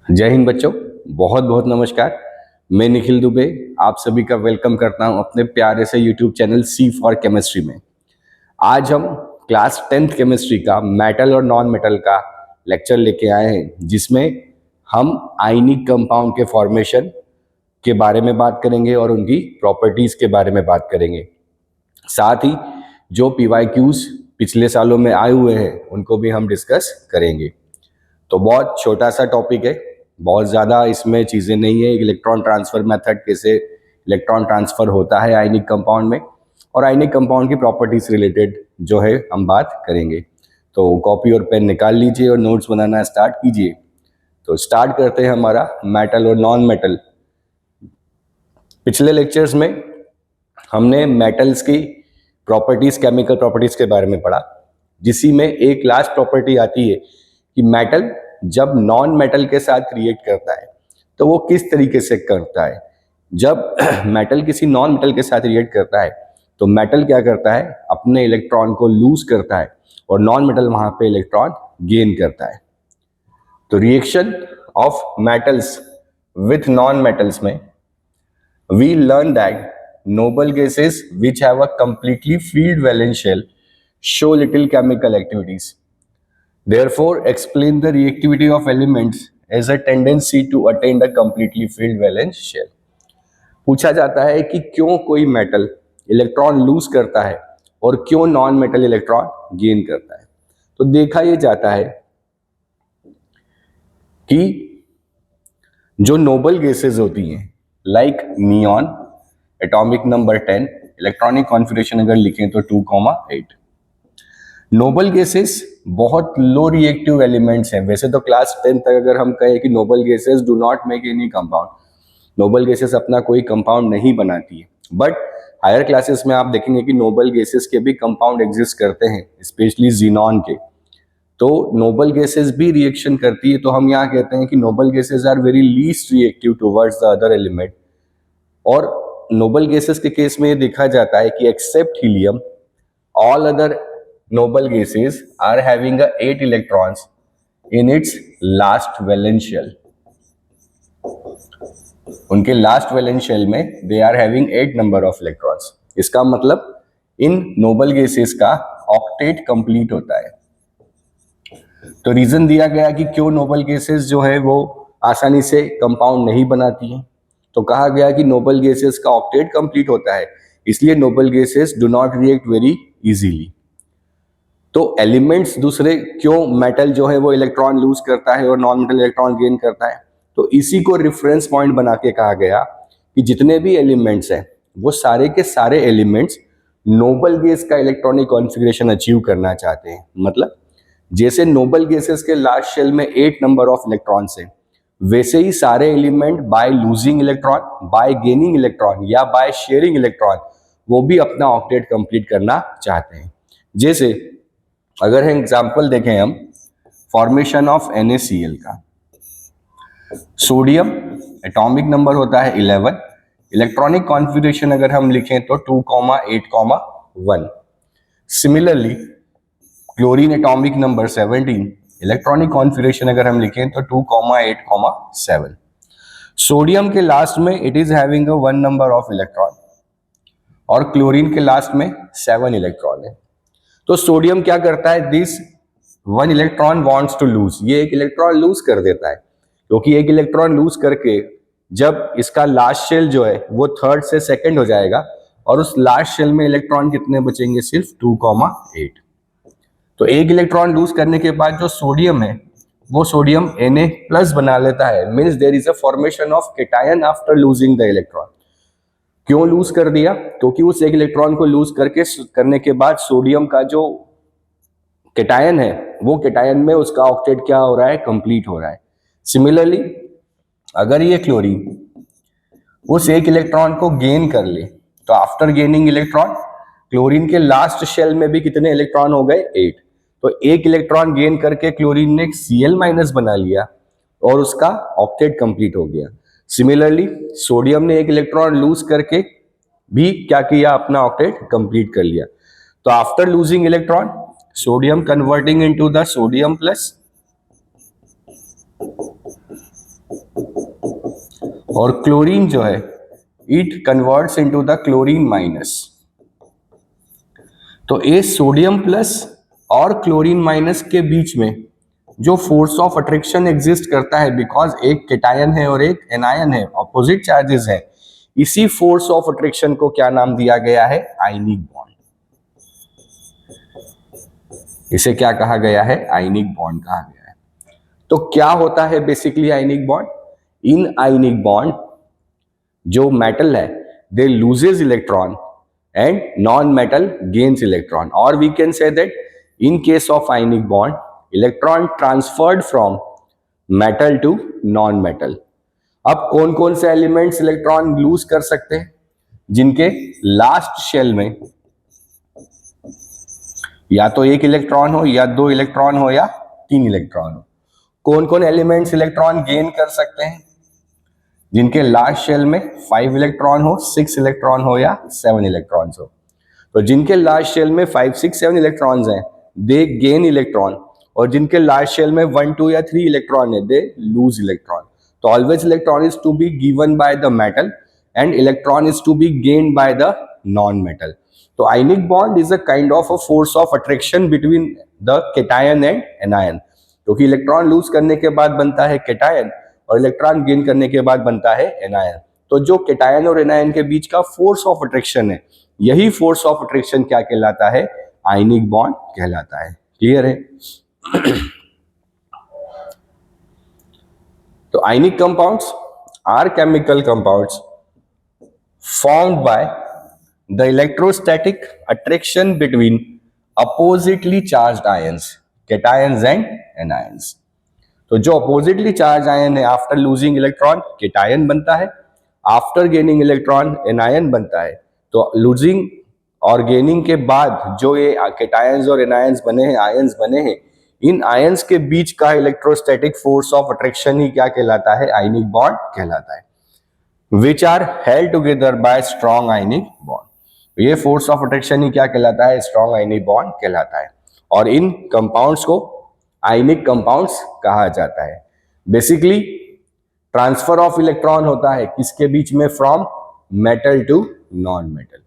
जय हिंद बच्चों, बहुत बहुत नमस्कार। मैं निखिल दुबे आप सभी का वेलकम करता हूं अपने प्यारे से YouTube channel C for chemistry में। आज हम क्लास 10th केमिस्ट्री का मेटल और नॉन मेटल का लेक्चर लेके आए हैं, जिसमें हम आयनिक कंपाउंड के फॉर्मेशन के बारे में बात करेंगे और उनकी प्रॉपर्टीज के बारे में बात करेंगे। साथ ही जो पीवाईक्यूज पिछले सालों में आए हुए हैं उनको भी हम डिस्कस करेंगे। तो बहुत छोटा सा टॉपिक है, बहुत ज़्यादा इसमें चीज़ें नहीं है। इलेक्ट्रॉन ट्रांसफर मेथड, कैसे इलेक्ट्रॉन ट्रांसफर होता है आयनिक कंपाउंड में, और आयनिक कंपाउंड की प्रॉपर्टीज रिलेटेड जो है हम बात करेंगे। तो कॉपी और पेन निकाल लीजिए और नोट्स बनाना स्टार्ट कीजिए। तो स्टार्ट करते हैं हमारा मेटल और नॉन मेटल। पिछले लेक्चर्स में हमने मेटल्स की प्रॉपर्टीज, केमिकल प्रॉपर्टीज के बारे में पढ़ा, जिसी में एक लास्ट प्रॉपर्टी आती है कि मेटल जब नॉन मेटल के साथ रिएक्ट करता है तो वो किस तरीके से करता है। जब मेटल किसी नॉन मेटल के साथ रिएक्ट करता है तो मेटल क्या करता है, अपने इलेक्ट्रॉन को लूज करता है और नॉन मेटल वहां पे इलेक्ट्रॉन गेन करता है। तो reaction of metals with non metals में we learn that noble gases which have a completely filled valence shell show little chemical activities. Therefore, explain the reactivity of elements as a tendency to attain a completely filled valence shell. पूछा जाता है कि क्यों कोई metal electron lose करता है और क्यों नॉन मेटल इलेक्ट्रॉन गेन करता है। तो देखा यह जाता है कि जो नोबल गैसेस होती हैं, like neon, atomic number 10, electronic configuration अगर लिखें तो 2,8। नोबल गैसेस बहुत लो रिएक्टिव एलिमेंट्स हैं। वैसे तो क्लास 10 तक अगर हम कहें कि noble gases do not make any compound, noble gases अपना कोई कंपाउंड नहीं बनाती है, बट हायर क्लासेस में आप देखेंगे कि नोबल गैसेस के भी कंपाउंड एग्जिस्ट करते हैं, स्पेशली जीनॉन के। तो नोबल गैसेस भी रिएक्शन करती है। तो हम यहाँ कहते हैं कि noble gases are very least reactive towards the other element. और नोबल गैसेस के केस में ये देखा जाता है कि except helium, all other noble gases are having 8 electrons in its last valence shell. उनके लास्ट वैलेंस शेल में they are having 8 number of electrons. इसका मतलब इन नोबल गैसेस का ऑक्टेट कंप्लीट होता है। तो रीजन दिया गया कि क्यों नोबल गैसेस जो है वो आसानी से कंपाउंड नहीं बनाती हैं। तो कहा गया कि नोबल गैसेस का ऑक्टेट कंप्लीट होता है, इसलिए noble gases do not react very easily. तो एलिमेंट्स दूसरे क्यों मेटल जो है वो इलेक्ट्रॉन लूज करता है और नॉन मेटल इलेक्ट्रॉन गेन करता है, तो इसी को रेफरेंस पॉइंट बना के कहा गया कि जितने भी एलिमेंट्स हैं वो सारे के सारे एलिमेंट्स नोबल गैस का इलेक्ट्रॉनिक कॉन्फिगरेशन अचीव करना चाहते हैं। मतलब जैसे नोबल गैसेस के लास्ट शेल में 8 नंबर ऑफ इलेक्ट्रॉन्स हैं, वैसे ही सारे element by losing electron, bye gaining electron या बाय शेयरिंग इलेक्ट्रॉन वो भी अपना ऑक्टेट कंप्लीट करना चाहते हैं। जैसे अगर एग्जांपल देखें हम फॉर्मेशन ऑफ NaCl का, सोडियम एटॉमिक नंबर होता है 11, इलेक्ट्रॉनिक कॉन्फिगरेशन अगर हम लिखें तो 2,8,1। Similarly chlorine atomic number 17, electronic configuration अगर हम लिखें तो 2,8,7। सोडियम के लास्ट में it is having 1 number of electron और क्लोरीन के लास्ट में 7 इलेक्ट्रॉन है। तो सोडियम क्या करता है, this 1 electron wants to lose, ये एक इलेक्ट्रॉन लूज कर देता है, क्योंकि एक इलेक्ट्रॉन लूज करके जब इसका लास्ट शेल जो है वो थर्ड से सेकंड हो जाएगा और उस लास्ट शेल में इलेक्ट्रॉन कितने बचेंगे, सिर्फ 2,8। तो एक इलेक्ट्रॉन लूज करने के बाद जो सोडियम है वो सोडियम Na+ बना लेता है, means there is a formation of cation after losing the electron. क्यों लूज कर दिया, क्योंकि उस एक इलेक्ट्रॉन को लूज करने के बाद सोडियम का जो केटायन है वो केटायन में उसका ऑक्टेट क्या हो रहा है, कंप्लीट हो रहा है। सिमिलरली अगर ये क्लोरीन उस एक इलेक्ट्रॉन को गेन कर ले तो आफ्टर गेनिंग इलेक्ट्रॉन क्लोरीन के लास्ट शेल में भी कितने इलेक्ट्रॉन हो गए, 8। तो एक इलेक्ट्रॉन गेन करके क्लोरीन ने Cl- बना लिया और उसका ऑक्टेट कंप्लीट हो गया। सिमिलरली सोडियम ने एक इलेक्ट्रॉन लूज करके भी क्या किया, अपना ऑक्टेट कंप्लीट कर लिया। तो after losing electron sodium converting into the sodium plus और क्लोरीन जो है it converts into the chlorine minus. तो ये सोडियम प्लस और क्लोरीन माइनस के बीच में जो फोर्स ऑफ अट्रैक्शन एग्जिस्ट करता है, बिकॉज एक केटायन है और एक एनायन है, ऑपोजिट चार्जेस है, इसी फोर्स ऑफ अट्रैक्शन को क्या नाम दिया गया है? Ionic bond. इसे क्या कहा गया है? आयनिक बॉन्ड कहा गया है। तो क्या होता है basically ionic bond? In ionic bond जो मेटल है they loses electron and non-metal gains electron, or we can say that in case of ionic bond electron transferred from metal to non-metal। अब कौन कौन से एलिमेंट्स इलेक्ट्रॉन लूज कर सकते हैं? जिनके लास्ट शेल में या तो एक इलेक्ट्रॉन हो या दो इलेक्ट्रॉन हो या तीन इलेक्ट्रॉन हो। कौन कौन एलिमेंट्स इलेक्ट्रॉन गेन कर सकते हैं? जिनके लास्ट शेल में 5 इलेक्ट्रॉन हो, 6 इलेक्ट्रॉन हो या 7 इलेक्ट्रॉन्स हो। तो जिनके लास्ट शेल में 5, 6, 7 इलेक्ट्रॉन्स हैं दे गेन इलेक्ट्रॉन, और जिनके लास्ट शेल में 1, 2 या 3 इलेक्ट्रॉन है दे लूज इलेक्ट्रॉन। तो always electron is to be given by the metal and electron is to be gained by the non metal. तो ionic bond is a kind of a force of attraction between the cation and anion, क्योंकि electron lose करने के बाद बनता है cation और electron gain करने के बाद बनता है एनायन। तो जो केटायन और एनायन के बीच का फोर्स ऑफ अट्रैक्शन है, यही फोर्स ऑफ अट्रैक्शन क्या कहलाता है? आयनिक बॉन्ड कहलाता है। क्लियर है? तो ionic compounds are chemical compounds formed by the electrostatic attraction between oppositely charged ions, cations and anions। तो जो अपोजिटली चार्ज आयन है आफ्टर लूजिंग इलेक्ट्रॉन केटायन बनता है, आफ्टर गेनिंग इलेक्ट्रॉन एनायन बनता है। तो लूजिंग और गेनिंग के बाद जो ये केटायंस और एनायंस बने हैं, आयंस बने हैं, इन आयंस के बीच का इलेक्ट्रोस्टैटिक फोर्स ऑफ अट्रैक्शन ही क्या कहलाता है? आयनिक बॉन्ड कहलाता है, which are held together by strong ionic bond. ये फोर्स ऑफ अट्रैक्शन ही क्या कहलाता है? स्ट्रॉन्ग आयनिक बॉन्ड कहलाता है। और इन कंपाउंड्स को आयनिक कंपाउंड्स कहा जाता है। बेसिकली ट्रांसफर ऑफ इलेक्ट्रॉन होता है किसके बीच में? From metal to non metal.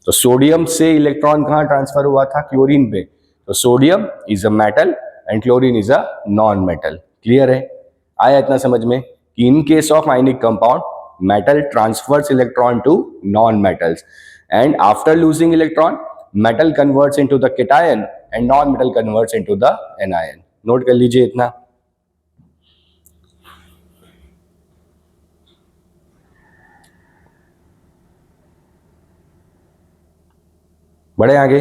तो सोडियम से इलेक्ट्रॉन कहां ट्रांसफर हुआ था? क्लोरीन पे। तो sodium is a metal and chlorine is a non metal. Clear है? आया इतना समझ में कि in case of ionic compound metal transfers electron to non-metals, and after losing electron metal converts into the cation and non-metal converts into the anion। Note कर लीजिए इतना। बढ़े आगे।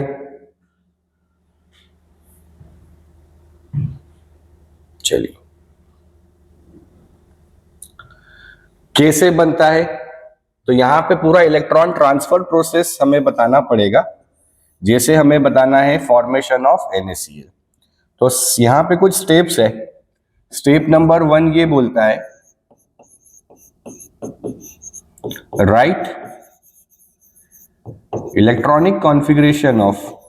चलिए, कैसे बनता है? तो यहां पे पूरा इलेक्ट्रॉन ट्रांसफर प्रोसेस हमें बताना पड़ेगा। जैसे हमें बताना है फॉर्मेशन ऑफ NaCl। तो यहां पे कुछ स्टेप्स है। स्टेप नंबर 1 ये बोलता है right electronic configuration of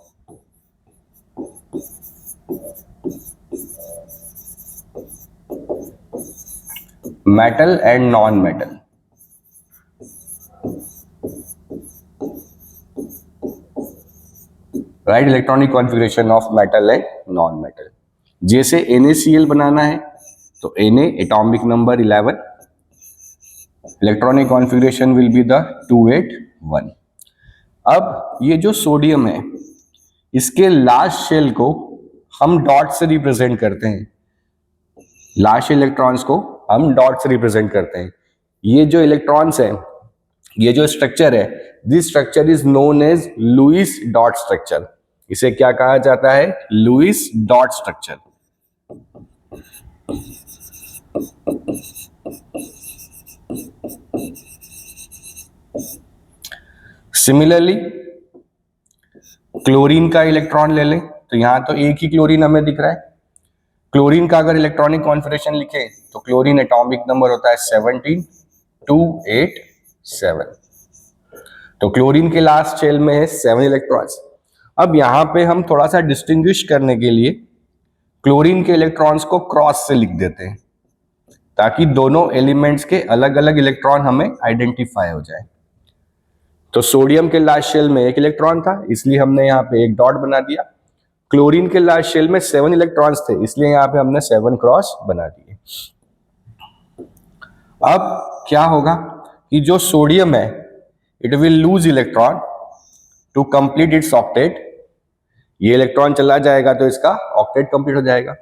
metal and non metal. Right electronic configuration of metal and non metal. जैसे NaCl बनाना है तो Na atomic number 11, electronic configuration will be the 281। अब ये जो सोडियम है इसके लास्ट शेल को हम डॉट से रिप्रेजेंट करते हैं। लास्ट इलेक्ट्रॉन्स को हम डॉट से रिप्रेजेंट करते हैं। ये जो इलेक्ट्रॉन्स है, ये जो स्ट्रक्चर है, this structure is known as Lewis dot structure. इसे क्या कहा जाता है? Lewis dot structure. Similarly chlorine का इलेक्ट्रॉन ले लें तो यहां तो एक ही क्लोरीन हमें दिख रहा है। क्लोरीन का अगर इलेक्ट्रॉनिक कॉन्फ़िगरेशन लिखे तो क्लोरीन एटॉमिक नंबर होता है 17, 287। तो क्लोरीन के लास्ट शेल में है 7 इलेक्ट्रॉन्स। अब यहां पे हम थोड़ा सा डिस्टिंग्विश करने के लिए क्लोरीन के इलेक्ट्रॉन्स को क्रॉस से लिख देते हैं। ताकि दोनों एलिमेंट्स के अलग अलग इलेक्ट्रॉन हमें आइडेंटिफाई हो जाए। तो सोडियम के लास्ट शेल में एक इलेक्ट्रॉन था, इसलिए हमने यहाँ पे एक डॉट बना दिया। क्लोरीन के लास्ट शेल में 7 इलेक्ट्रॉन्स थे, इसलिए यहाँ पे हमने 7 क्रॉस बना दिए। अब क्या होगा कि जो सोडियम है it will lose electron to complete its octet. ये इलेक्ट्रॉन चला जाएगा तो इसका ऑक्टेट कंप्लीट हो जाएगा,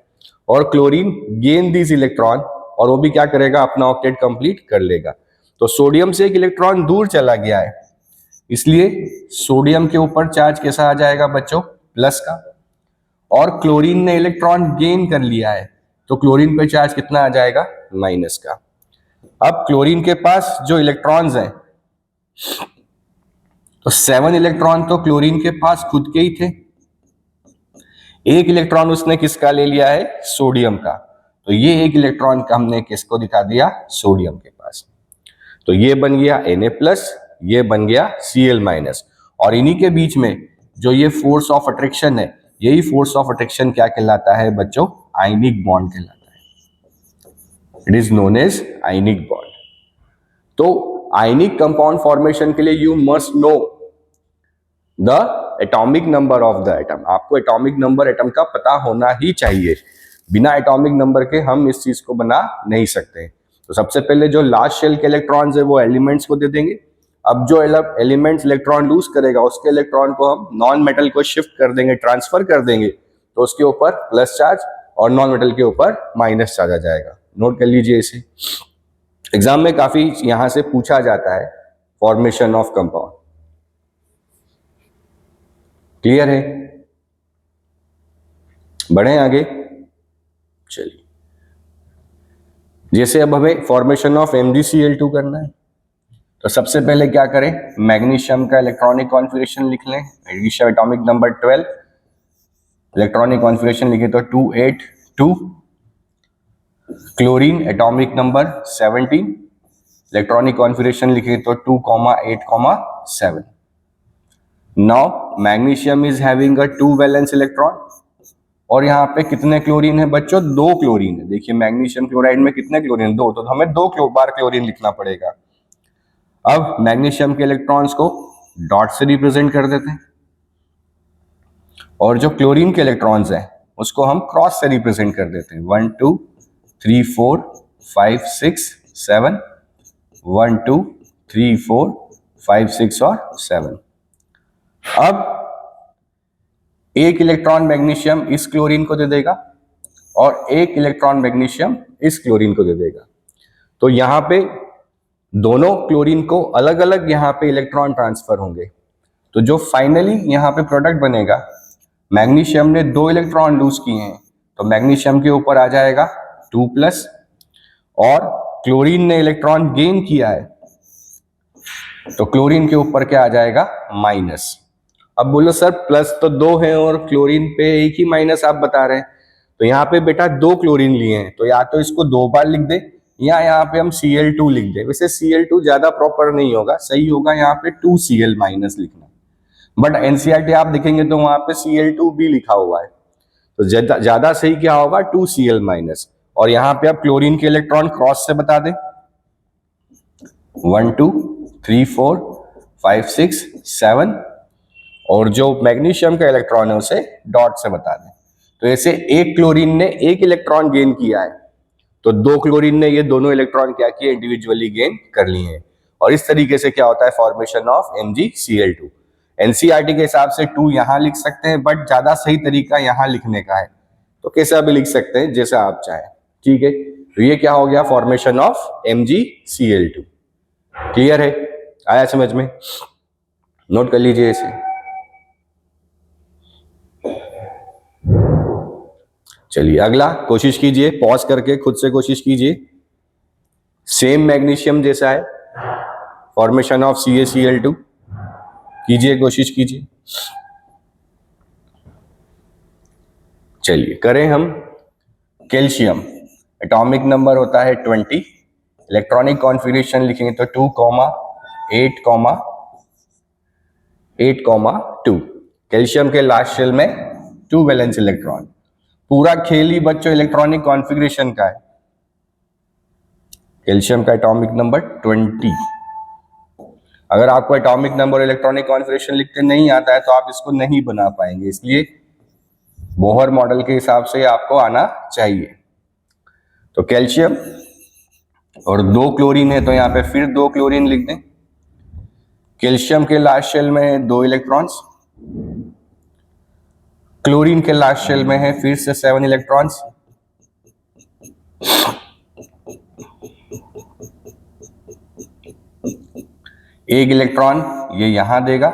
और क्लोरीन गेन दिस इलेक्ट्रॉन, और वो भी क्या करेगा, अपना ऑक्टेट कंप्लीट कर लेगा। तो सोडियम से एक इलेक्ट्रॉन दूर चला गया है, इसलिए सोडियम के ऊपर चार्ज कैसा आ जाएगा बच्चों, प्लस का। और क्लोरीन ने इलेक्ट्रॉन गेन कर लिया है, तो क्लोरीन पे चार्ज कितना आ जाएगा, माइनस का। अब क्लोरीन के पास जो इलेक्ट्रॉन्स हैं, तो 7 इलेक्ट्रॉन तो क्लोरीन के पास खुद के ही थे, एक इलेक्ट्रॉन उसने किसका ले लिया है, सोडियम का। तो ये एक इलेक्ट्रॉन का हमने किसको दिखा दिया, सोडियम के पास। तो ये बन गया Na+, ये बन गया Cl-, और इन्हीं के बीच में जो ये फोर्स ऑफ अट्रैक्शन है, यही फोर्स ऑफ अट्रैक्शन क्या कहलाता है बच्चों, आयनिक बॉन्ड कहलाता है। It is known as ionic bond. तो आयनिक कंपाउंड फॉर्मेशन के लिए you must know the atomic number of the atom. आपको एटॉमिक नंबर एटम का पता होना ही चाहिए, बिना एटॉमिक नंबर के हम इस चीज को बना नहीं सकते। तो सबसे पहले जो लास्ट शेल के इलेक्ट्रॉन्स है वो एलिमेंट्स को दे देंगे। अब जो एलिमेंट्स इलेक्ट्रॉन लूज करेगा उसके इलेक्ट्रॉन को हम नॉन मेटल को शिफ्ट कर देंगे, ट्रांसफर कर देंगे, तो उसके ऊपर प्लस चार्ज और नॉन मेटल के ऊपर माइनस चार्ज आ जाएगा। नोट कर लीजिए इसे, एग्जाम में काफी यहां से पूछा जाता है फॉर्मेशन ऑफ कंपाउंड। क्लियर है, बढ़े आगे, चलिए। जैसे अब हमें फॉर्मेशन ऑफ MgCl2 करना है, तो सबसे पहले क्या करें, मैग्नीशियम का इलेक्ट्रॉनिक कॉन्फ़िगरेशन लिख लें। Magnesium atomic number 12, electronic configuration लिखे तो 282। Chlorine atomic number 17, electronic configuration लिखे तो 2,8,7। Now magnesium is having a 2 valence electron, और यहाँ पे कितने क्लोरीन है बच्चों, 2 क्लोरीन है। देखिए मैग्नीशियम क्लोराइड में कितने क्लोरीन, 2, तो हमें 2 बार क्लोरीन लिखना पड़ेगा। अब मैग्नीशियम के इलेक्ट्रॉन्स को डॉट से रिप्रेजेंट कर देते हैं, और जो क्लोरीन के इलेक्ट्रॉन्स हैं उसको हम क्रॉस से रिप्रेजेंट कर देते हैं। 1 2 3 4 5 6 7, 1 2 3 4 5 6 और 7। अब एक इलेक्ट्रॉन मैग्नीशियम इस क्लोरीन को दे देगा, और एक इलेक्ट्रॉन मैग्नीशियम इस क्लोरीन को दे देगा। तो यहाँ पे दोनों क्लोरीन को अलग अलग यहाँ पे इलेक्ट्रॉन ट्रांसफर होंगे। तो जो फाइनली यहाँ पे प्रोडक्ट बनेगा, मैग्नीशियम ने 2 इलेक्ट्रॉन लूज किए हैं, तो मैग्नीशियम के ऊपर आ जाएगा 2+, और क्लोरीन ने इलेक्ट्रॉन गेन किया है, तो क्लोरीन के ऊपर क्या आ जाएगा, माइनस। अब बोलो सर प्लस तो 2 हैं और क्लोरीन पे एक ही माइनस आप बता रहे हैं, तो यहाँ पे बेटा 2 क्लोरीन लिए हैं, तो या तो इसको 2 बार लिख दे, या यहाँ पे हम Cl2 लिख दे। वैसे Cl2 ज्यादा प्रॉपर नहीं होगा, सही होगा यहाँ पे 2Cl- लिखना, बट एनसीईआरटी आप देखेंगे तो वहां पे Cl2 भी लिखा हुआ है, तो ज्यादा सही क्या होगा, 2Cl-। और यहाँ पे आप क्लोरीन के इलेक्ट्रॉन क्रॉस से बता दें, 1 2 3 4 5 6 7, और जो मैग्नीशियम का इलेक्ट्रॉन है उसे डॉट से बता दें। तो ऐसे एक क्लोरीन ने एक इलेक्ट्रॉन गेन किया है, तो 2 क्लोरीन ने ये दोनों इलेक्ट्रॉन क्या किए, इंडिविजुअली गेन कर लिए हैं। और इस तरीके से क्या होता है फॉर्मेशन ऑफ MgCl2। एनसीईआरटी के हिसाब से 2 यहां लिख सकते हैं, बट ज्यादा सही तरीका यहां लिखने का है, तो कैसा भी लिख सकते हैं जैसा आप चाहें, ठीक है। तो ये क्या हो गया, फॉर्मेशन ऑफ MgCl2। क्लियर है, आया समझ में, नोट कर लीजिए इसे। चलिए अगला कोशिश कीजिए, पॉज करके खुद से कोशिश कीजिए। सेम मैग्नीशियम जैसा है, फॉर्मेशन ऑफ CaCl2 कीजिए, कोशिश कीजिए। चलिए करें हम। कैल्शियम एटॉमिक नंबर होता है 20, इलेक्ट्रॉनिक कॉन्फ़िगरेशन लिखेंगे तो 2,8,2। कैल्शियम के लास्ट शेल में 2 वैलेंस इलेक्ट्रॉन। पूरा खेल ही बच्चों इलेक्ट्रॉनिक कॉन्फ़िगरेशन का है। कैल्शियम का एटॉमिक नंबर 20। अगर आपको एटॉमिक नंबर और इलेक्ट्रॉनिक कॉन्फ़िगरेशन लिखते नहीं आता है तो आप इसको नहीं बना पाएंगे, इसलिए बोहर मॉडल के हिसाब से आपको आना चाहिए। तो कैल्शियम और 2 क्लोरीन है तो यहाँ पे फिर 2 क्लोरीन लिख दें। कैल्शियम के लास्ट शेल में है 2 इलेक्ट्रॉन्स, क्लोरीन के लास्ट शेल में है फिर से 7 इलेक्ट्रॉन्स। एक इलेक्ट्रॉन ये यहां देगा,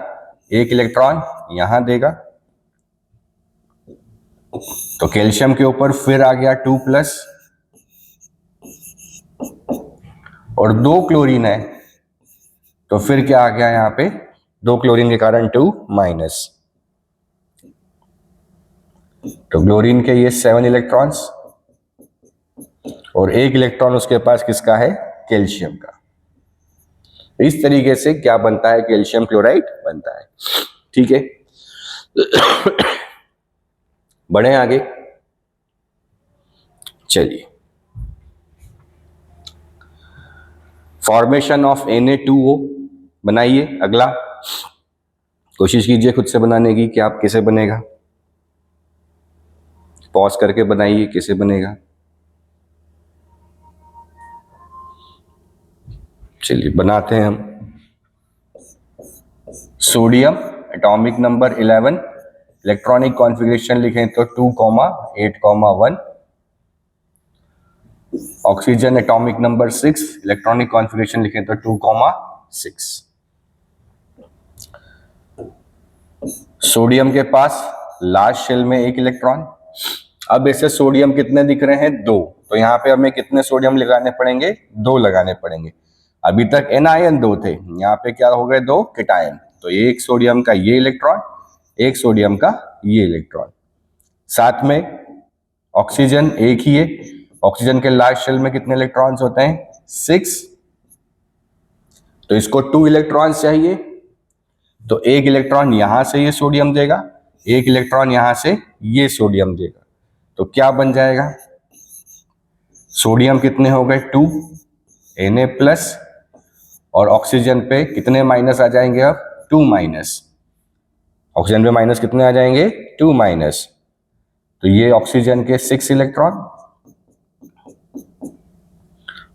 एक इलेक्ट्रॉन यहां देगा, तो कैल्शियम के ऊपर फिर आ गया 2+, और 2 क्लोरीन है तो फिर क्या आ गया यहाँ पे, 2 क्लोरीन के कारण 2-। तो क्लोरीन के ये 7 इलेक्ट्रॉन्स और एक इलेक्ट्रॉन उसके पास किसका है, कैल्शियम का। इस तरीके से क्या बनता है, कैल्शियम क्लोराइड बनता है। ठीक है, बढ़े आगे, चलिए। फॉर्मेशन ऑफ Na2O बनाइए। अगला कोशिश कीजिए खुद से बनाने की कि आप कैसे बनेगा, पॉज करके बनाइए कैसे बनेगा। चलिए बनाते हैं हम। Sodium atomic number 11, electronic configuration लिखें तो 2,8,1। Oxygen atomic number 6, electronic configuration लिखें तो 2,6। सोडियम के पास लास्ट शेल में एक इलेक्ट्रॉन। अब ऐसे सोडियम कितने दिख रहे हैं, 2, तो यहाँ पे हमें कितने सोडियम लगाने पड़ेंगे, 2 लगाने पड़ेंगे। अभी तक एनायन 2 थे, यहाँ पे क्या हो गए, 2 केटायन। तो एक सोडियम का ये इलेक्ट्रॉन, एक सोडियम का ये इलेक्ट्रॉन, साथ में ऑक्सीजन एक ही है। ऑक्सीजन के लास्ट शेल में कितने इलेक्ट्रॉन्स होते हैं, 6, तो इसको 2 इलेक्ट्रॉन्स चाहिए। तो एक इलेक्ट्रॉन यहां से ये सोडियम देगा, एक इलेक्ट्रॉन यहां से ये सोडियम देगा, तो क्या बन जाएगा, सोडियम कितने हो गए, 2 Na+, और ऑक्सीजन पे कितने माइनस आ जाएंगे, अब 2-। ऑक्सीजन पे माइनस कितने आ जाएंगे, 2-। तो ये ऑक्सीजन के 6 इलेक्ट्रॉन,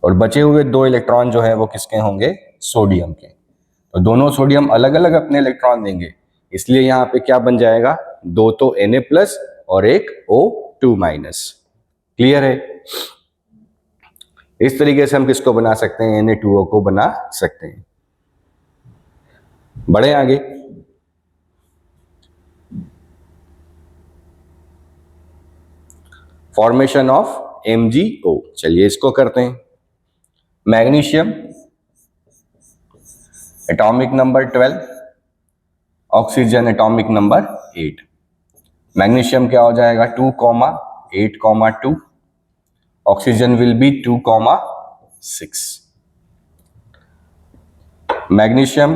और बचे हुए 2 इलेक्ट्रॉन जो है वो किसके होंगे, सोडियम के। तो दोनों सोडियम अलग अलग अपने इलेक्ट्रॉन देंगे, इसलिए यहाँ पे क्या बन जाएगा, 2 तो Na+ और एक O2-। क्लियर है। इस तरीके से हम किसको बना सकते हैं, Na2O को बना सकते हैं। बढ़े आगे। फॉर्मेशन ऑफ MgO, चलिए इसको करते हैं। Magnesium atomic number 12, oxygen atomic number 8। Magnesium क्या हो जाएगा, 2,8,2, oxygen will be 2,6। Magnesium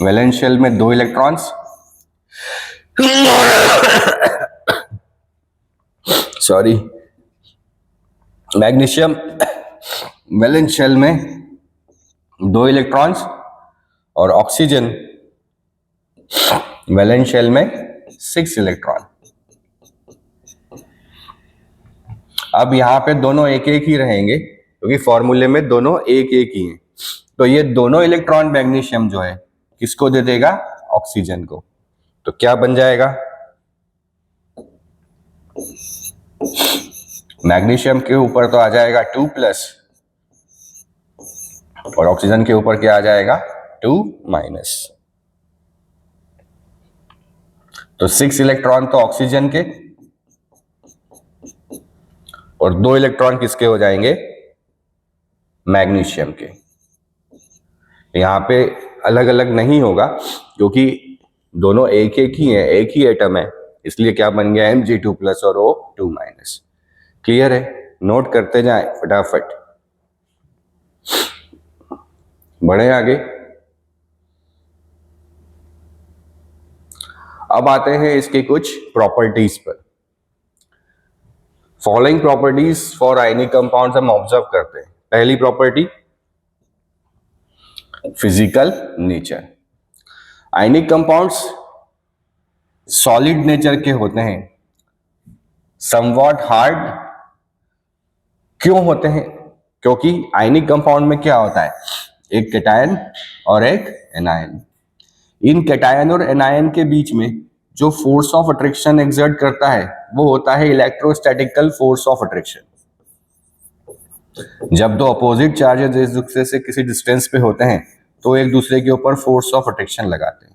valence shell में 2 electrons, sorry, magnesium valence shell में 2 इलेक्ट्रॉन्स और ऑक्सीजन वैलेंस शेल में 6 इलेक्ट्रॉन। अब यहां पे दोनों एक एक ही रहेंगे क्योंकि फॉर्मूले में दोनों एक एक ही हैं। तो ये दोनों इलेक्ट्रॉन मैग्नीशियम जो है किसको दे देगा, ऑक्सीजन को। तो क्या बन जाएगा, मैग्नीशियम के ऊपर तो आ जाएगा 2+, और ऑक्सीजन के ऊपर क्या आ जाएगा, 2-। तो 6 इलेक्ट्रॉन तो ऑक्सीजन के और 2 इलेक्ट्रॉन किसके हो जाएंगे, मैग्नीशियम के। यहां पे अलग अलग नहीं होगा क्योंकि दोनों एक एक ही है, एक ही एटम है, इसलिए क्या बन गया, Mg2+ और O2-। क्लियर है, नोट करते जाएं फटाफट। बढ़े आगे। अब आते हैं इसके कुछ प्रॉपर्टीज पर। Following properties for ionic compounds हम ऑब्जर्व करते हैं। पहली property physical nature. Ionic compounds solid nature के होते हैं, समवॉट हार्ड। क्यों होते हैं? क्योंकि आयनिक कंपाउंड में क्या होता है, एक कैटायन और एक एनायन। इन कैटायन और एनायन के बीच में जो फोर्स ऑफ अट्रैक्शन एक्सर्ट करता है वो होता है इलेक्ट्रोस्टैटिकल फोर्स ऑफ अट्रैक्शन। जब दो अपोजिट चार्जेस एक दूसरे से किसी डिस्टेंस पे होते हैं तो एक दूसरे के ऊपर फोर्स ऑफ अट्रैक्शन लगाते हैं।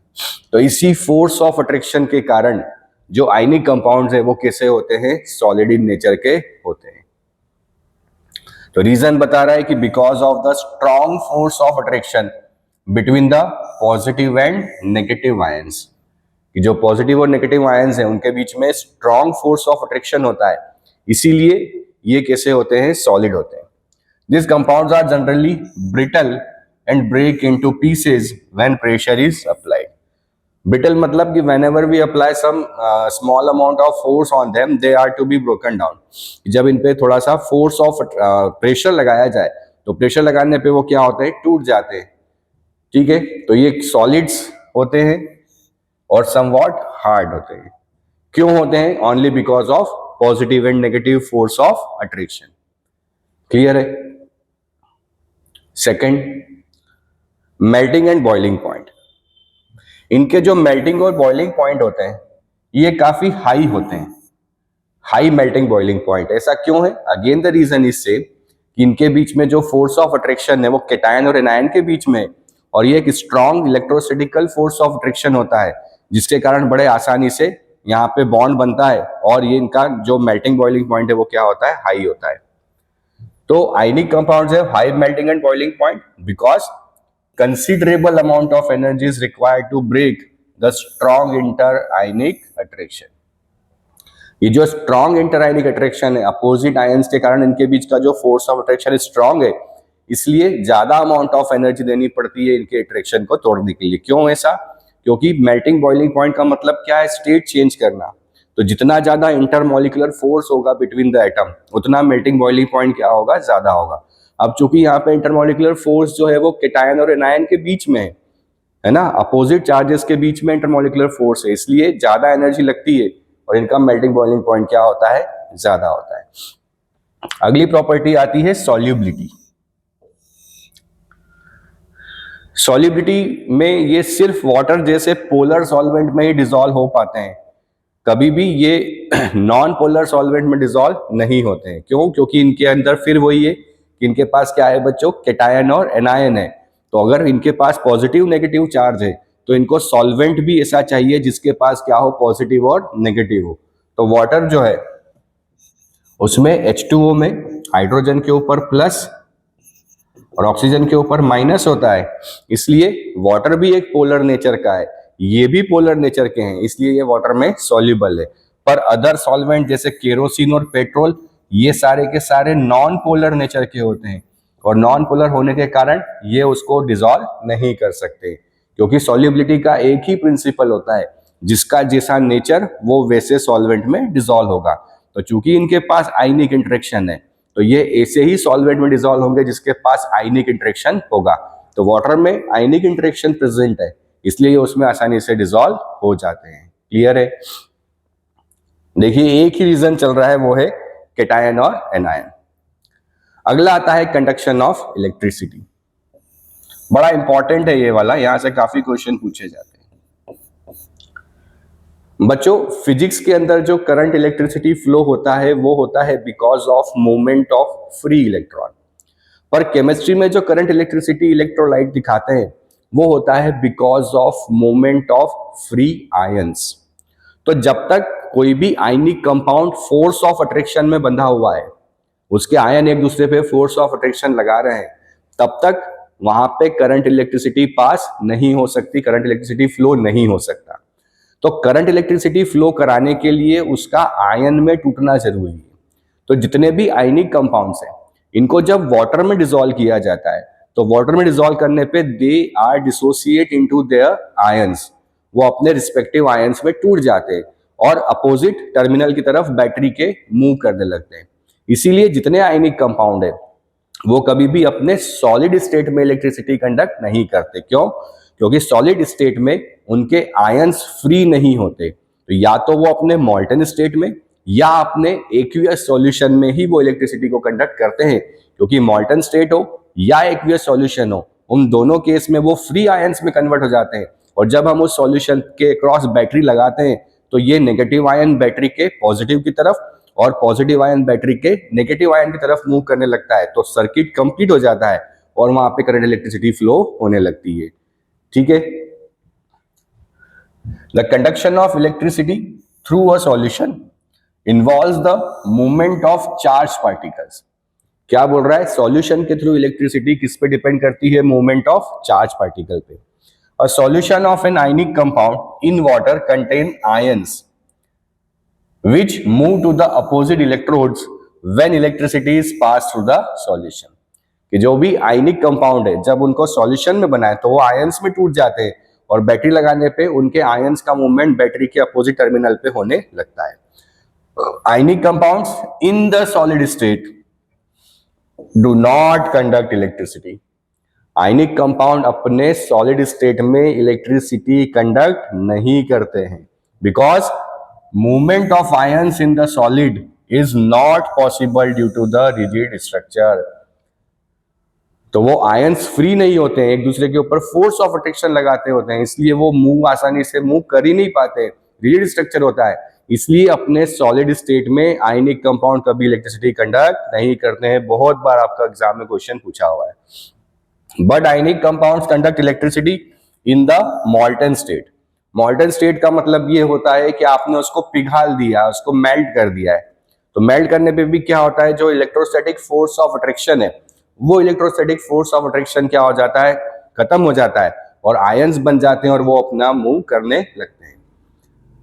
तो इसी फोर्स ऑफ अट्रैक्शन के कारण जो आयनिक कंपाउंड्स है वो कैसे होते हैं, सॉलिड इन नेचर के होते हैं। तो रीजन बता रहा है कि because of the strong force of attraction between the positive and negative ions, कि जो पॉजिटिव और नेगेटिव आयंस हैं उनके बीच में स्ट्रॉन्ग फोर्स ऑफ अट्रैक्शन होता है, इसीलिए ये कैसे होते हैं, सॉलिड होते हैं। These compounds are generally brittle and break into pieces when pressure is applied. Brittle मतलब कि whenever we apply some small amount of force on them, they are to be broken down. जब इन पे थोड़ा सा force of pressure लगाया जाए तो pressure लगाने पे वो क्या होते हैं, टूट जाते हैं। ठीक है, तो ये solids होते हैं और somewhat hard होते हैं। क्यों होते हैं? Only because of positive and negative force of attraction. Clear है? Second, melting and boiling point. इनके जो मेल्टिंग और बॉइलिंग पॉइंट होते हैं ये काफी हाई होते हैं, हाई मेल्टिंग बॉइलिंग पॉइंट। ऐसा क्यों है? अगेन द रीजन इज से कि इनके बीच में जो फोर्स ऑफ अट्रैक्शन है वो कैटायन और एनायन के बीच में, और ये एक स्ट्रॉन्ग इलेक्ट्रोस्टैटिकल फोर्स ऑफ अट्रैक्शन होता है जिसके कारण बड़े आसानी से यहाँ पे बॉन्ड बनता है, और ये इनका जो मेल्टिंग बॉइलिंग पॉइंट है वो क्या होता है, हाई होता है। तो ionic compounds have high melting and boiling point because considerable amount of energy is required to break the strong inter-ionic attraction. ये जो स्ट्रॉन्ग इंटरआयनिक अट्रैक्शन है, अपोजिट आयंस के कारण इनके बीच का जो फोर्स ऑफ अट्रैक्शन स्ट्रॉन्ग है, इसलिए ज्यादा अमाउंट ऑफ एनर्जी देनी पड़ती है इनके अट्रैक्शन को तोड़ने के लिए। क्यों ऐसा? क्योंकि मेल्टिंग बॉइलिंग पॉइंट का मतलब क्या है, स्टेट चेंज करना। तो जितना ज्यादा इंटरमोलिकुलर फोर्स होगा बिटवीन द एटम, उतना मेल्टिंग बॉइलिंग पॉइंट क्या होगा, ज्यादा होगा। अब चूंकि यहाँ पे इंटरमोलिकुलर फोर्स जो है वो कैटायन और एनायन के बीच में है ना, अपोजिट चार्जेस के बीच में इंटरमोलिकुलर फोर्स है, इसलिए ज्यादा एनर्जी लगती है और इनका मेल्टिंग बॉइलिंग पॉइंट क्या होता है, ज्यादा होता है। अगली प्रॉपर्टी आती है सॉल्युबिलिटी। सॉल्युबिलिटी में ये सिर्फ वाटर जैसे पोलर सॉल्वेंट में ही डिसॉल्व हो पाते हैं, कभी भी ये नॉन पोलर सॉल्वेंट में डिसॉल्व नहीं होते हैं। क्यों? क्योंकि इनके अंदर फिर वही है कि इनके पास क्या है बच्चों, कैटायन और एनायन है। तो अगर इनके पास पॉजिटिव नेगेटिव चार्ज है तो इनको सॉल्वेंट भी ऐसा चाहिए जिसके पास क्या हो, पॉजिटिव और नेगेटिव हो। तो वाटर जो है उसमें H2O में हाइड्रोजन के ऊपर प्लस और ऑक्सीजन के ऊपर माइनस होता है, इसलिए वाटर भी एक पोलर नेचर का है, ये भी पोलर नेचर के हैं, इसलिए ये वाटर में सॉल्युबल है। पर अदर सॉल्वेंट जैसे केरोसिन और पेट्रोल ये सारे के सारे नॉन पोलर नेचर के होते हैं, और नॉन पोलर होने के कारण ये उसको डिसॉल्व नहीं कर सकते, क्योंकि सॉल्युबिलिटी का एक ही प्रिंसिपल होता है, जिसका जैसा नेचर वो वैसे सॉल्वेंट में डिसॉल्व होगा। तो चूंकि इनके पास आयनिक इंटरेक्शन है तो ये ऐसे ही सॉल्वेंट में डिसॉल्व होंगे जिसके पास आयनिक इंटरेक्शन होगा। तो वाटर में आयनिक इंटरेक्शन प्रेजेंट है, इसलिए उसमें आसानी से डिसॉल्व हो जाते हैं। क्लियर है? देखिए एक ही रीजन चल रहा है, वो है कैटायन और एनायन। अगला आता है कंडक्शन ऑफ इलेक्ट्रिसिटी। बड़ा इंपॉर्टेंट है ये वाला, यहां से काफी क्वेश्चन पूछे जाते हैं। बच्चों फिजिक्स के अंदर जो करंट इलेक्ट्रिसिटी फ्लो होता है वो होता है because of movement of free electron, पर केमिस्ट्री में जो करंट इलेक्ट्रिसिटी इलेक्ट्रोलाइट दिखाते हैं वो होता है because of movement of free ions. तो जब तक कोई भी ionic compound force of attraction में बंधा हुआ है, उसके आयन एक दूसरे पे फोर्स ऑफ अट्रैक्शन लगा रहे हैं, तब तक वहां पे करंट इलेक्ट्रिसिटी पास नहीं हो सकती, करंट इलेक्ट्रिसिटी फ्लो नहीं हो सकता। तो करंट इलेक्ट्रिसिटी फ्लो कराने के लिए उसका आयन में टूटना जरूरी है। तो जितने भी आयनिक कंपाउंड्स हैं इनको जब वाटर में डिसॉल्व किया जाता है तो वाटर में डिसॉल्व करने पे they are dissociate into their ions, वो अपने रिस्पेक्टिव आयंस में टूट जाते हैं और अपोजिट टर्मिनल की तरफ बैटरी के मूव करने लगते हैं। इसीलिए जितने आयनिक कंपाउंड है वो कभी भी अपने सॉलिड स्टेट में इलेक्ट्रिसिटी कंडक्ट नहीं करते। क्यों? क्योंकि सॉलिड स्टेट में उनके आयंस फ्री नहीं होते, तो या तो वो अपने मॉल्टन स्टेट में या अपने एक्वियस सॉल्यूशन में ही वो इलेक्ट्रिसिटी को कंडक्ट करते हैं। क्योंकि मॉल्टन स्टेट हो या एक्वियस सॉल्यूशन हो, उन दोनों केस में वो फ्री आयंस में कन्वर्ट हो जाते हैं, और जब हम उस सॉल्यूशन के क्रॉस बैटरी लगाते हैं तो ये नेगेटिव आयन बैटरी के पॉजिटिव की तरफ और पॉजिटिव आयन बैटरी के नेगेटिव आयन की तरफ मूव करने लगता है, तो सर्किट कंप्लीट हो जाता है और वहां पे करंट इलेक्ट्रिसिटी फ्लो होने लगती है। ठीक है। The conduction of electricity through a solution involves the movement of charge particles. क्या बोल रहा है? सॉल्यूशन के थ्रू इलेक्ट्रिसिटी किस पे डिपेंड करती है? मूवमेंट ऑफ चार्ज पार्टिकल पे। A solution of an ionic compound in water contain ions which move to the opposite electrodes when electricity is passed through the solution। कि जो भी ionic compound है जब उनको सॉल्यूशन में बनाए तो वो आयंस में टूट जाते हैं, और बैटरी लगाने पे उनके आयंस का मूवमेंट बैटरी के अपोजिट टर्मिनल पे होने लगता है। Ionic compounds in the solid state do not conduct electricity. Ionic compound अपने सॉलिड स्टेट में इलेक्ट्रिसिटी कंडक्ट नहीं करते हैं, because movement of ions in the solid is not possible due to the rigid structure। तो वो ions free नहीं होते हैं, एक दूसरे के ऊपर फोर्स ऑफ अट्रैक्शन लगाते होते हैं, इसलिए वो मूव आसानी से मूव कर ही नहीं पाते, रिजिड स्ट्रक्चर होता है। इसलिए अपने सॉलिड स्टेट में आयनिक कंपाउंड कभी इलेक्ट्रिसिटी कंडक्ट नहीं करते हैं। बहुत बार आपका एग्जाम में क्वेश्चन पूछा हुआ है। But ionic compounds conduct electricity in the molten state. मॉल्टन state का मतलब ये होता है कि आपने उसको पिघाल दिया, उसको मेल्ट कर दिया है। तो मेल्ट करने पे भी क्या होता है, जो इलेक्ट्रोस्टैटिक फोर्स ऑफ अट्रैक्शन है वो इलेक्ट्रोस्टैटिक फोर्स ऑफ अट्रैक्शन क्या हो जाता है? खत्म हो जाता है, और आयंस बन जाते हैं और वो अपना मूव करने लगते हैं।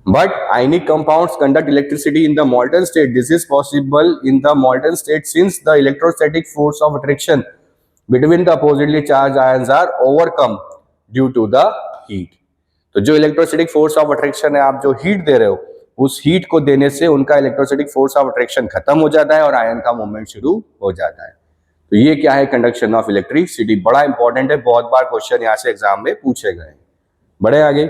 But ionic compounds conduct electricity in the molten state. This is possible in the molten state since the electrostatic force of attraction between the oppositely charge ions are overcome due to the heat. तो जो electrostatic force of attraction है, आप जो heat दे रहे हो, उस heat को देने से उनका इलेक्ट्रोस्टैटिक फोर्स ऑफ अट्रैक्शन खत्म हो जाता है और आयन का मूवमेंट शुरू हो जाता है। तो ये क्या है? Conduction of electricity. बड़ा इंपॉर्टेंट है, बहुत बार क्वेश्चन यहां से एग्जाम में पूछे गए। बड़े आगे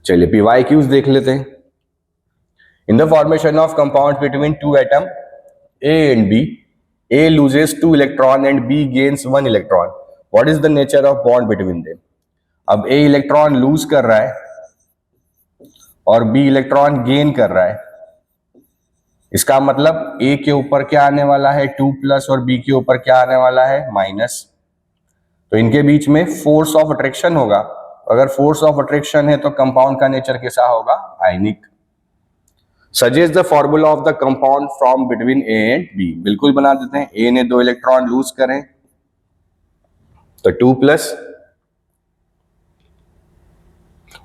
चलिए पीवाईक्यूज देख लेते हैं। In the formation of compound between two atom A and B, A loses 2 electron and B gains 1 electron. What is the nature of bond between them? अब ए इलेक्ट्रॉन लूज कर रहा है और बी इलेक्ट्रॉन गेन कर रहा है। इसका मतलब ए के ऊपर क्या आने वाला है? 2+ और बी के ऊपर क्या आने वाला है? -। तो इनके बीच में फोर्स ऑफ अट्रैक्शन होगा। अगर फोर्स ऑफ अट्रैक्शन है तो कंपाउंड का नेचर कैसा होगा? Ionic. Suggest the formula of the compound from between A and B. बिल्कुल बना देते हैं। ए ने 2 इलेक्ट्रॉन लूज करें तो 2+,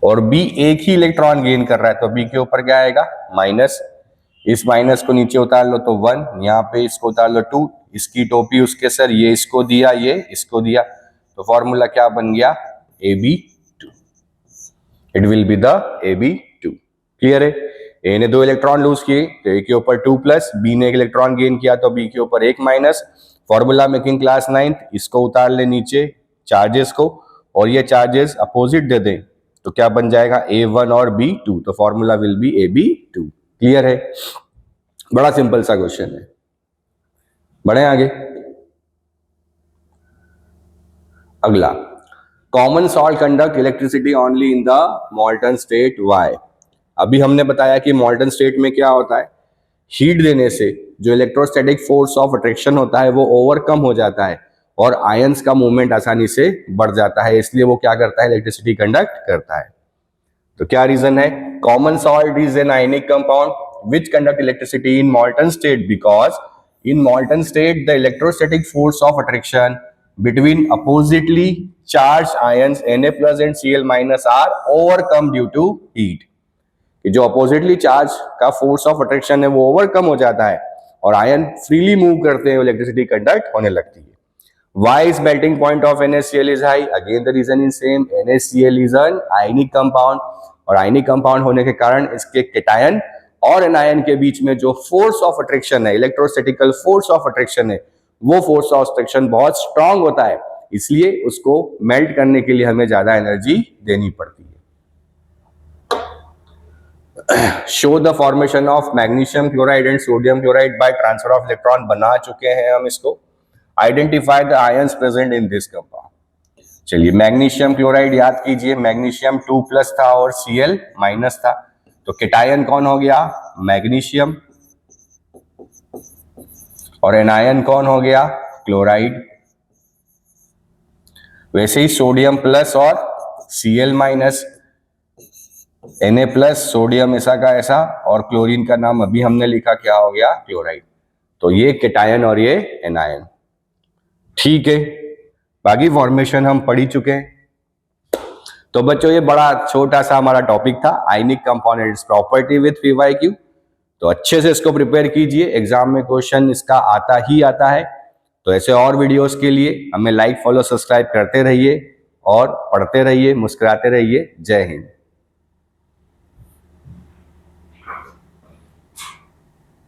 और बी एक ही इलेक्ट्रॉन गेन कर रहा है तो बी के ऊपर क्या आएगा? -। इस माइनस को नीचे उतार लो तो 1, यहाँ पे इसको उतार लो 2, इसकी टोपी उसके सर, ये इसको दिया, ये इसको दिया, तो फॉर्मूला क्या बन गया? Ab2। It will be the Ab2। Clear है? ए ने 2 इलेक्ट्रॉन लूज किए तो ए के ऊपर 2+, बी ने 1 इलेक्ट्रॉन गेन किया तो बी के ऊपर 1-। फॉर्मूला मेकिंग क्लास 9th, इसको उतार ले नीचे चार्जेस को, और ये चार्जेस अपोजिट दे दें तो क्या बन जाएगा? A1 और B2। तो formula will be Ab2। Clear है? बड़ा सिंपल सा क्वेश्चन है। बढ़े आगे। अगला, common salt conduct electricity only in the molten state. Why? अभी हमने बताया कि मॉल्टन स्टेट में क्या होता है, हीट देने से जो इलेक्ट्रोस्टैटिक फोर्स ऑफ अट्रैक्शन होता है वो ओवरकम हो जाता है और आयंस का मूवमेंट आसानी से बढ़ जाता है, इसलिए वो क्या करता है? इलेक्ट्रिसिटी कंडक्ट करता है। तो क्या रीजन है? Common salt is an ionic compound which conduct electricity in मॉल्टन state because in molten state the electrostatic force of attraction between oppositely charged ions Na+ and Cl- are overcome due to heat। जो oppositely charge का force of attraction है वो overcome हो जाता है और ion freely move करते हैं, इलेक्ट्रिसिटी कंडक्ट होने लगती है। Why is melting point of NaCl is high? Again the reason is same, NaCl is an ionic compound और आयनिक कंपाउंड होने के कारण इसके केटायन और एनायन के बीच में जो फोर्स ऑफ अट्रैक्शन है, इलेक्ट्रोस्टैटिकल फोर्स ऑफ अट्रैक्शन है, वो फोर्स ऑफ अट्रैक्शन बहुत स्ट्रांग होता है, इसलिए उसको मेल्ट करने के लिए हमें ज्यादा एनर्जी देनी पड़ती है। Show the formation of magnesium chloride and sodium chloride by transfer of electron, बना चुके हैं हम इसको। Identify the ions present in this compound. चलिए मैग्नीशियम क्लोराइड याद कीजिए, मैग्नीशियम 2+ था और Cl- था, तो केटायन कौन हो गया? मैग्नीशियम, और एनायन कौन हो गया? क्लोराइड। वैसे ही सोडियम प्लस और Cl-, Na+, सोडियम ऐसा का ऐसा, और क्लोरीन का नाम अभी हमने लिखा, क्या हो गया? क्लोराइड। तो ये केटायन और ये एनायन। ठीक है, बाकी फॉर्मेशन हम पढ़ ही चुके हैं। तो बच्चों ये बड़ा छोटा सा हमारा टॉपिक था, ionic compound and it's property with PYQ। तो अच्छे से इसको प्रिपेयर कीजिए, एग्जाम में क्वेश्चन इसका आता ही आता है। तो ऐसे और वीडियोस के लिए हमें लाइक, फॉलो, सब्सक्राइब करते रहिए और पढ़ते रहिए, मुस्कुराते रहिए। जय हिंद।